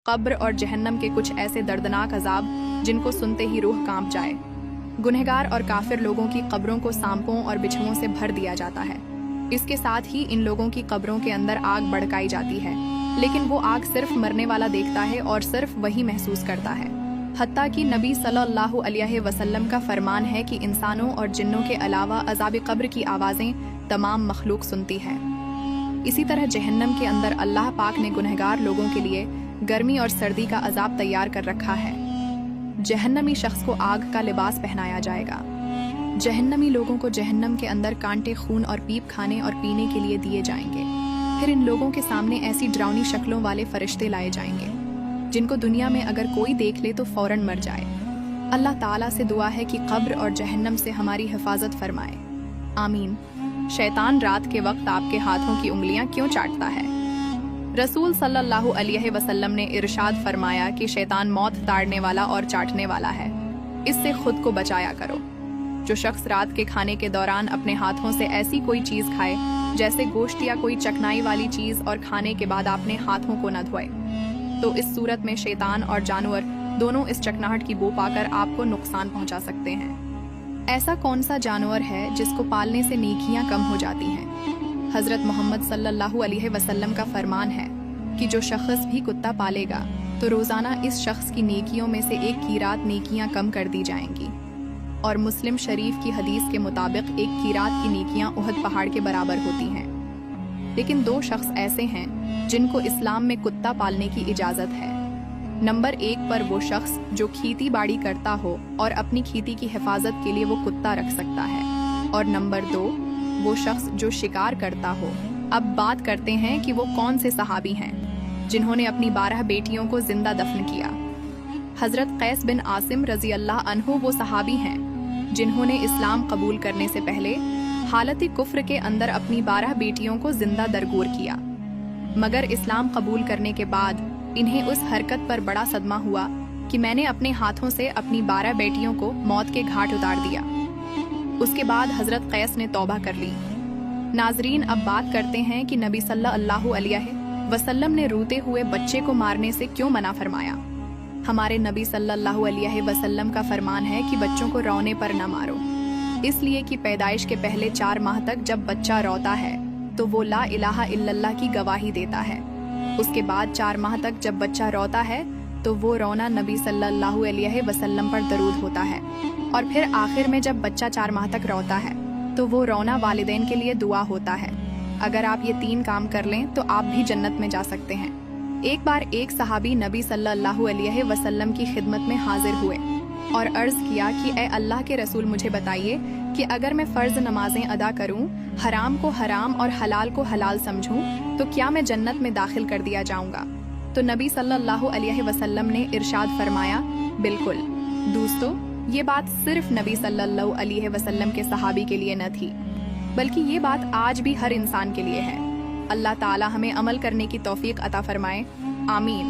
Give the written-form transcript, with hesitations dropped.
قبر اور جہنم کے کچھ ایسے دردناک عذاب جن کو سنتے ہی روح کانپ جائے۔ گنہگار اور کافر لوگوں کی قبروں کو سانپوں اور بچھوؤں سے بھر دیا جاتا ہے۔ اس کے ساتھ ہی ان لوگوں کی قبروں کے اندر آگ بھڑکائی جاتی ہے، لیکن وہ آگ صرف مرنے والا دیکھتا ہے اور صرف وہی محسوس کرتا ہے۔ حتیٰ کہ نبی صلی اللہ علیہ وسلم کا فرمان ہے کہ انسانوں اور جنوں کے علاوہ عذاب قبر کی آوازیں تمام مخلوق سنتی ہے۔ اسی طرح جہنم کے اندر اللہ پاک نے گنہگار لوگوں کے لیے گرمی اور سردی کا عذاب تیار کر رکھا ہے۔ جہنمی شخص کو آگ کا لباس پہنایا جائے گا۔ جہنمی لوگوں کو جہنم کے اندر کانٹے خون اور پیپ کھانے اور پینے کے لیے دیے جائیں گے۔ پھر ان لوگوں کے سامنے ایسی ڈراؤنی شکلوں والے فرشتے لائے جائیں گے جن کو دنیا میں اگر کوئی دیکھ لے تو فوراً مر جائے۔ اللہ تعالیٰ سے دعا ہے کہ قبر اور جہنم سے ہماری حفاظت فرمائے، آمین۔ شیطان رات کے وقت آپ کے ہاتھوں کی انگلیاں کیوں چاٹتا ہے؟ رسول صلی اللہ علیہ وسلم نے ارشاد فرمایا کہ شیطان موت تاڑنے والا اور چاٹنے والا ہے، اس سے خود کو بچایا کرو۔ جو شخص رات کے کھانے کے دوران اپنے ہاتھوں سے ایسی کوئی چیز کھائے جیسے گوشت یا کوئی چکنائی والی چیز اور کھانے کے بعد اپنے ہاتھوں کو نہ دھوئے تو اس صورت میں شیطان اور جانور دونوں اس چکناہٹ کی بو پا کر آپ کو نقصان پہنچا سکتے ہیں۔ ایسا کون سا جانور ہے جس کو پالنے سے نیکیاں کم ہو جاتی ہیں؟ حضرت محمد صلی اللہ علیہ وسلم کا فرمان ہے کہ جو شخص بھی کتا پالے گا تو روزانہ اس شخص کی نیکیوں میں سے 1 قیراط نیکیاں کم کر دی جائیں گی، اور مسلم شریف کی حدیث کے مطابق 1 قیراط کی نیکیاں احد پہاڑ کے برابر ہوتی ہیں۔ لیکن 2 شخص ایسے ہیں جن کو اسلام میں کتا پالنے کی اجازت ہے۔ نمبر 1 پر وہ شخص جو کھیتی باڑی کرتا ہو اور اپنی کھیتی کی حفاظت کے لیے وہ کتا رکھ سکتا ہے، اور نمبر 2 وہ شخص جو شکار کرتا ہو۔ اب بات کرتے ہیں کہ وہ کون سے صحابی ہیں جنہوں نے اپنی 12 بیٹیوں کو زندہ دفن کیا۔ حضرت قیس بن عاصم رضی اللہ عنہ وہ صحابی ہیں جنہوں نے اسلام قبول کرنے سے پہلے حالت کفر کے اندر اپنی 12 بیٹیوں کو زندہ درگور کیا، مگر اسلام قبول کرنے کے بعد انہیں اس حرکت پر بڑا صدمہ ہوا کہ میں نے اپنے ہاتھوں سے اپنی 12 بیٹیوں کو موت کے گھاٹ اتار دیا۔ اس کے بعد حضرت قیس نے توبہ کر لی۔ ناظرین، اب بات کرتے ہیں کہ نبی صلی اللہ علیہ وسلم نے روتے ہوئے بچے کو مارنے سے کیوں منع فرمایا۔ ہمارے نبی صلی اللہ علیہ وسلم کا فرمان ہے کہ بچوں کو رونے پر نہ مارو، اس لیے کہ پیدائش کے پہلے 4 ماہ تک جب بچہ روتا ہے تو وہ لا الہ الا اللہ کی گواہی دیتا ہے۔ اس کے بعد 4 ماہ تک جب بچہ روتا ہے تو وہ رونا نبی صلی اللہ علیہ وسلم پر درود ہوتا ہے، اور پھر آخر میں جب بچہ 4 ماہ تک روتا ہے تو وہ رونا والدین کے لیے دعا ہوتا ہے۔ اگر آپ یہ 3 کام کر لیں تو آپ بھی جنت میں جا سکتے ہیں۔ ایک بار ایک صحابی نبی صلی اللہ علیہ وسلم کی خدمت میں حاضر ہوئے اور عرض کیا کہ اے اللہ کے رسول، مجھے بتائیے کہ اگر میں فرض نمازیں ادا کروں، حرام کو حرام اور حلال کو حلال سمجھوں تو کیا میں جنت میں داخل کر دیا جاؤں گا؟ تو نبی صلی اللہ علیہ وسلم نے ارشاد فرمایا، بالکل۔ دوستو، یہ بات صرف نبی صلی اللہ علیہ وسلم کے صحابی کے لیے نہ تھی، بلکہ یہ بات آج بھی ہر انسان کے لیے ہے۔ اللہ تعالی ہمیں عمل کرنے کی توفیق عطا فرمائے، آمین۔